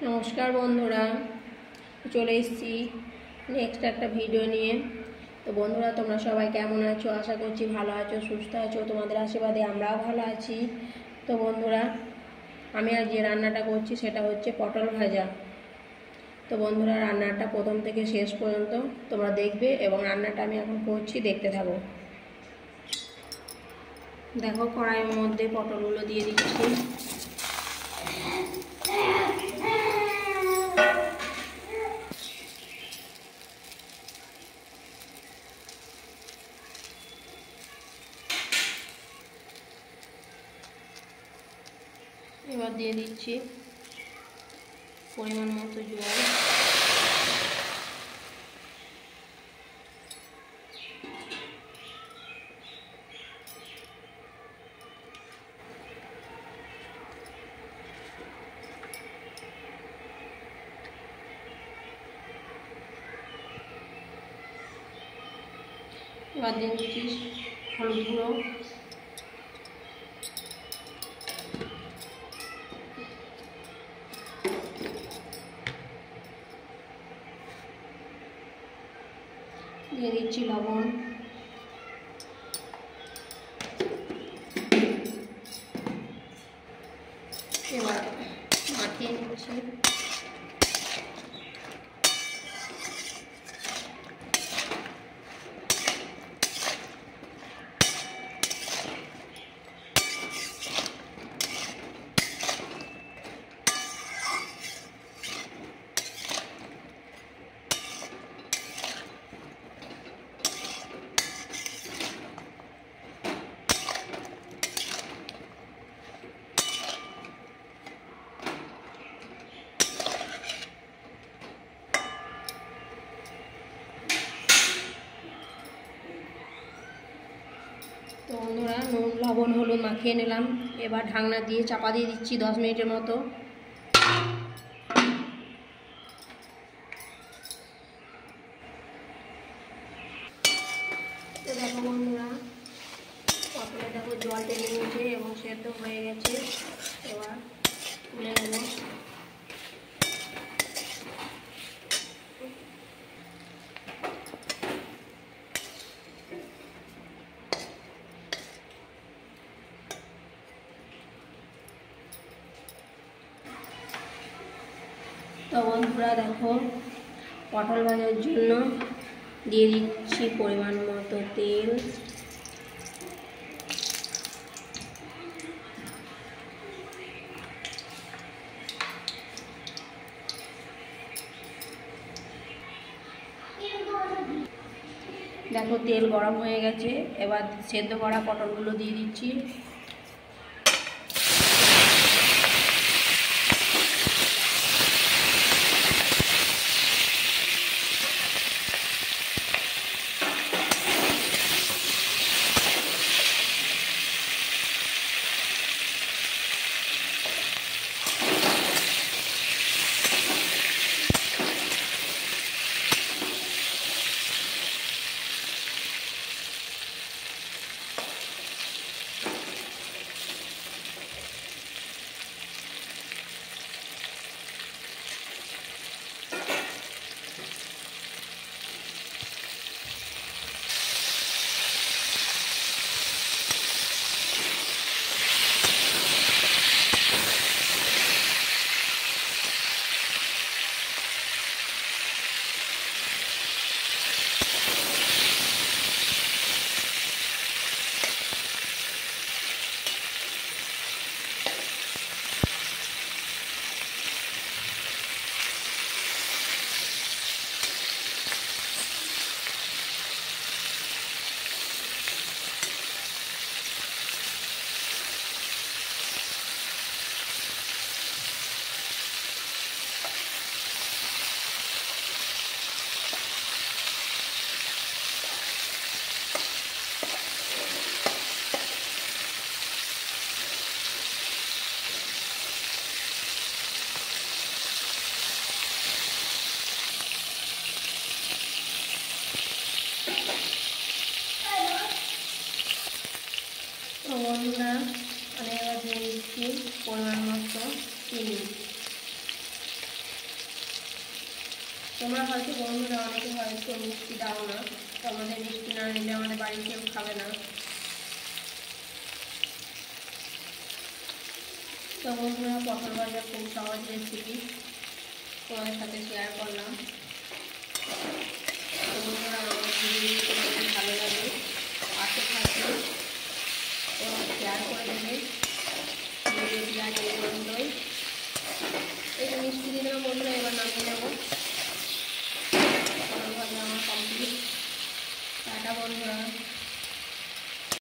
নমস্কার বন্ধুরা, চলে এসেছি নেক্সট একটা ভিডিও নিয়ে। তো বন্ধুরা, তোমরা সবাই কেমন আছো? আশা করছি ভালো আছো, সুস্থ আছো। তোমাদের আশীর্বাদে আমরাও ভালো আছি। তো বন্ধুরা, আমি আর যে রান্নাটা করছি সেটা হচ্ছে পটল ভাজা। তো বন্ধুরা, রান্নাটা প্রথম থেকে শেষ পর্যন্ত তোমরা দেখবে এবং রান্নাটা আমি এখন করছি, দেখতে থাকো। দেখো, কড়াইয়ের মধ্যে পটলগুলো দিয়ে দিচ্ছি। এবার দিয়ে দিচ্ছি পরিমাণ মতো জল। এবার দিয়ে দিচ্ছি হলুদ গুঁড়ো, দিয়ে দিচ্ছি লবণ, এবার মাখিয়ে নিচ্ছি। তো বন্ধুরা, নুন লবণ হলুদ মাখিয়ে নিলাম। এবার ঢাকনা দিয়ে চাপা দিয়ে দিচ্ছি 10 মিনিটের মতো। তো দেখো বন্ধুরা, পটলে দেখো জল টেনে নিয়েছে এবং সেদ্ধ হয়ে গেছে। এবার তুলে নেব। তো বন্ধুরা দেখো, পটল ভাজার জন্য দিয়ে দিচ্ছি পরিমাণ মতো তেল। দেখো, তেল গরম হয়ে গেছে। এবার সেদ্ধ করা পটলগুলো দিয়ে দিচ্ছি। তোমরা হয়তো বন্ধুরা অনেকে হয়তো মিষ্টি দাও না, তো আমাদের মিষ্টি না নিলে আমাদের বাড়ির কেউ খাবে না। তো বন্ধুরা পটল ভাজা খুব সহজ রেসিপি তোমাদের সাথে শেয়ার করলাম। তো বন্ধুরা আমার ভিডিও তোমাদের ভালো লাগে পাশে থাকবে ও শেয়ার করে দেবে। ভিডিওটি আজ এই পর্যন্তই। এই মিষ্টি দিয়ে দেবো বন্ধুরা, এবার নামিয়ে নেবো। পটল ভাজা আমার কমপ্লিট। টাটা বন্ধুরা।